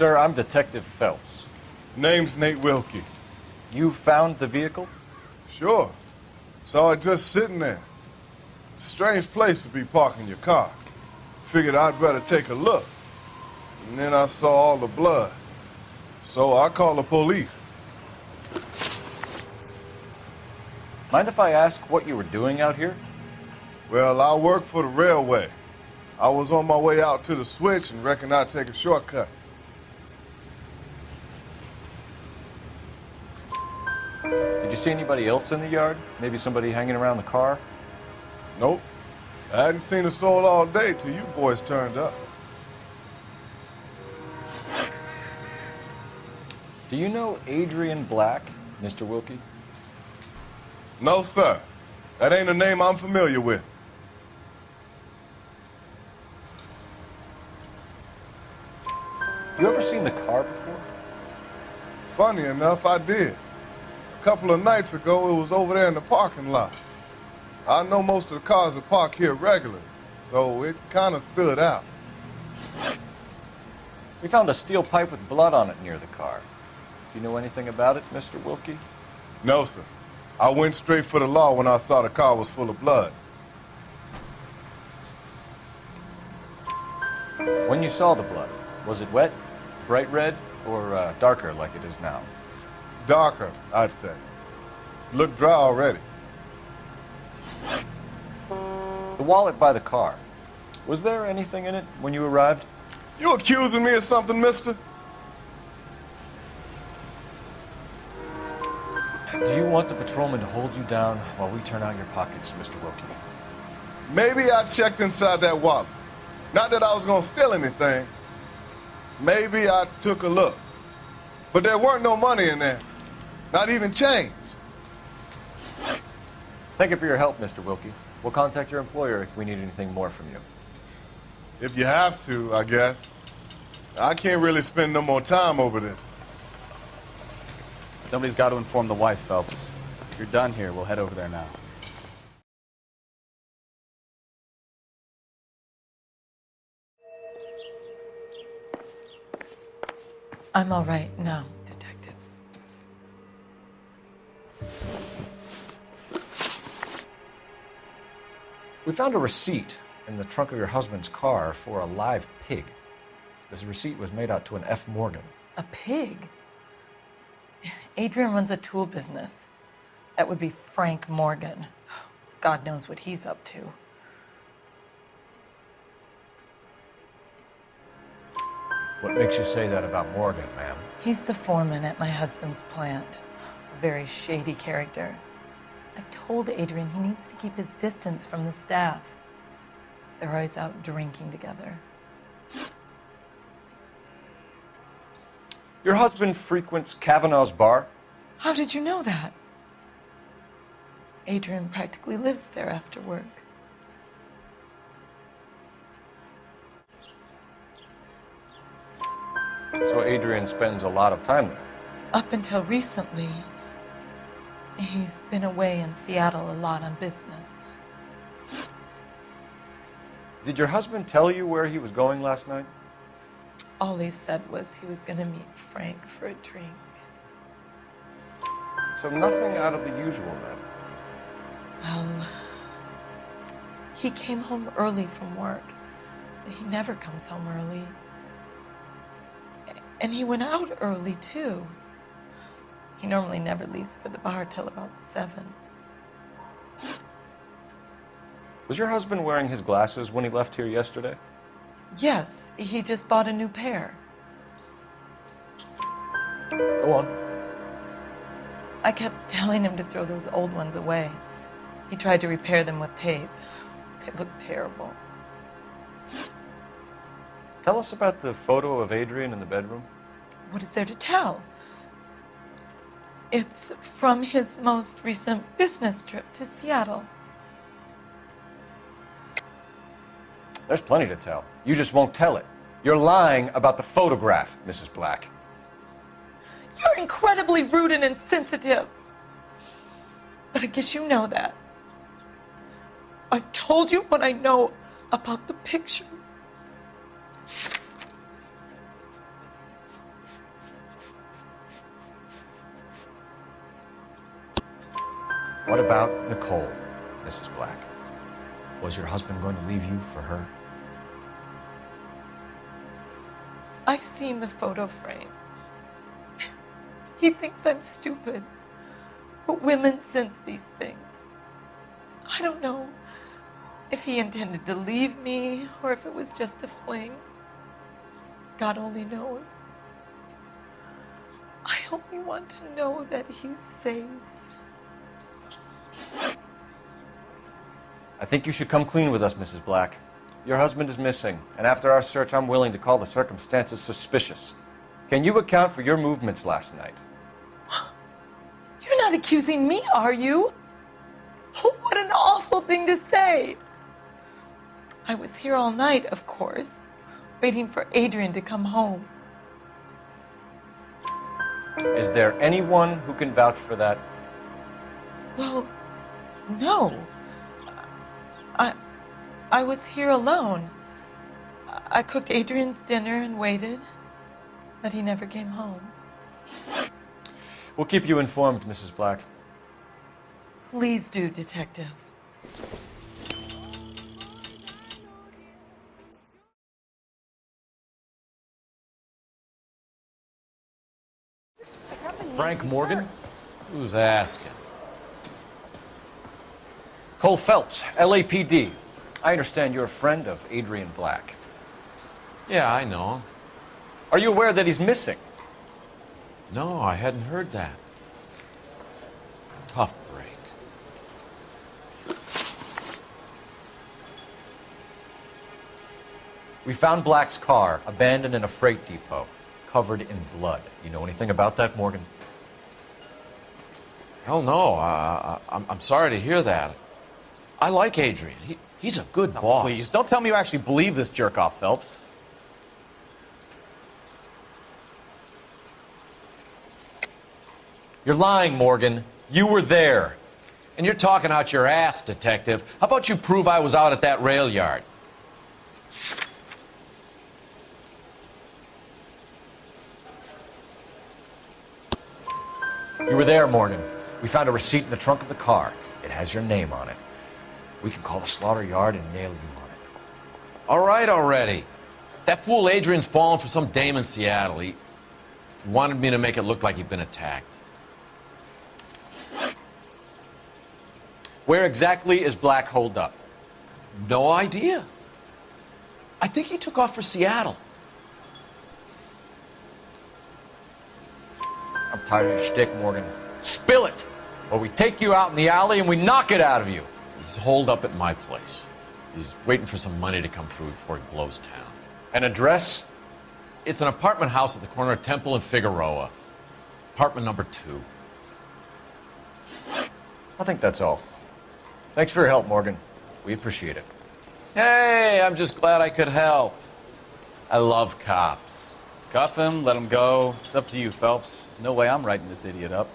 Sir, I'm Detective Phelps. Name's Nate Wilkie. You found the vehicle? Sure. Saw it just sitting there. Strange place to be parking your car. Figured I'd better take a look. And then I saw all the blood. So I called the police. Mind if I ask what you were doing out here? Well, I work for the railway. I was on my way out to the switch and reckoned I'd take a shortcut. Did you see anybody else in the yard? Maybe somebody hanging around the car? Nope. I hadn't seen a soul all day till you boys turned up. Do you know Adrian Black, Mr. Wilkie? No, sir. That ain't a name I'm familiar with. You ever seen the car before? Funny enough, I did. A couple of nights ago, it was over there in the parking lot. I know most of the cars are parked here regularly, so it kind of stood out. We found a steel pipe with blood on it near the car. Do you know anything about it, Mr. Wilkie? No, sir. I went straight for the law when I saw the car was full of blood. When you saw the blood, was it wet, bright red, or darker like it is now? Darker, I'd say. Looked dry already. The wallet by the car. Was there anything in it when you arrived? You accusing me of something, mister? Do you want the patrolman to hold you down while we turn out your pockets, Mr. Wilkie? Maybe I checked inside that wallet. Not that I was gonna steal anything. Maybe I took a look. But there weren't no money in there. Not even change. Thank you for your help, Mr. Wilkie. We'll contact your employer if we need anything more from you. If you have to, I guess. I can't really spend no more time over this. Somebody's got to inform the wife, Phelps. If you're done here, we'll head over there now. I'm all right now, detectives. We found a receipt in the trunk of your husband's car for a live pig. This receipt was made out to an F. Morgan. A pig? Adrian runs a tool business. That would be Frank Morgan. God knows what he's up to. What makes you say that about Morgan, ma'am? He's the foreman at my husband's plant. A very shady character. I've told Adrian he needs to keep his distance from the staff. They're always out drinking together. Your husband frequents Kavanaugh's bar? How did you know that? Adrian practically lives there after work. So Adrian spends a lot of time there? Up until recently, he's been away in Seattle a lot on business. Did your husband tell you where he was going last night? All he said was he was going to meet Frank for a drink. So nothing out of the usual then? Well, he came home early from work. He never comes home early. And he went out early, too. He normally never leaves for the bar till about 7. Was your husband wearing his glasses when he left here yesterday? Yes, he just bought a new pair. Go on. I kept telling him to throw those old ones away. He tried to repair them with tape. They looked terrible. Tell us about the photo of Adrian in the bedroom. What is there to tell? It's from his most recent business trip to Seattle. There's plenty to tell. You just won't tell it. You're lying about the photograph, Mrs. Black. You're incredibly rude and insensitive. But I guess you know that. I've told you what I know about the picture. What about Nicole, Mrs. Black? Was your husband going to leave you for her? I've seen the photo frame. He thinks I'm stupid. But women sense these things. I don't know if he intended to leave me or if it was just a fling. God only knows. I only want to know that he's safe. I think you should come clean with us, Mrs. Black. Your husband is missing, and after our search, I'm willing to call the circumstances suspicious. Can you account for your movements last night? You're not accusing me, are you? Oh, what an awful thing to say. I was here all night, of course, waiting for Adrian to come home. Is there anyone who can vouch for that? Well, no. I was here alone. I cooked Adrian's dinner and waited, but he never came home. We'll keep you informed, Mrs. Black. Please do, Detective. Frank Morgan? Who's asking? Cole Phelps, LAPD. I understand you're a friend of Adrian Black. Yeah, I know him. Are you aware that he's missing? No, I hadn't heard that. Tough break. We found Black's car abandoned in a freight depot, covered in blood. You know anything about that, Morgan? Hell no. I'm sorry to hear that. I like Adrian. He's a good boss. Please, don't tell me you actually believe this jerk-off, Phelps. You're lying, Morgan. You were there. And you're talking out your ass, Detective. How about you prove I was out at that rail yard? You were there, Morgan. We found a receipt in the trunk of the car. It has your name on it. We can call the slaughter yard and nail you on it. All right already. That fool Adrian's fallen for some dame in Seattle. He wanted me to make it look like he'd been attacked. Where exactly is Black holed up? No idea. I think he took off for Seattle. I'm tired of your shtick, Morgan. Spill it, or we take you out in the alley and we knock it out of you. He's holed up at my place. He's waiting for some money to come through before he blows town. An address? It's an apartment house at the corner of Temple and Figueroa. Apartment number 2. I think that's all. Thanks for your help, Morgan. We appreciate it. Hey, I'm just glad I could help. I love cops. Cuff him, let him go. It's up to you, Phelps. There's no way I'm writing this idiot up.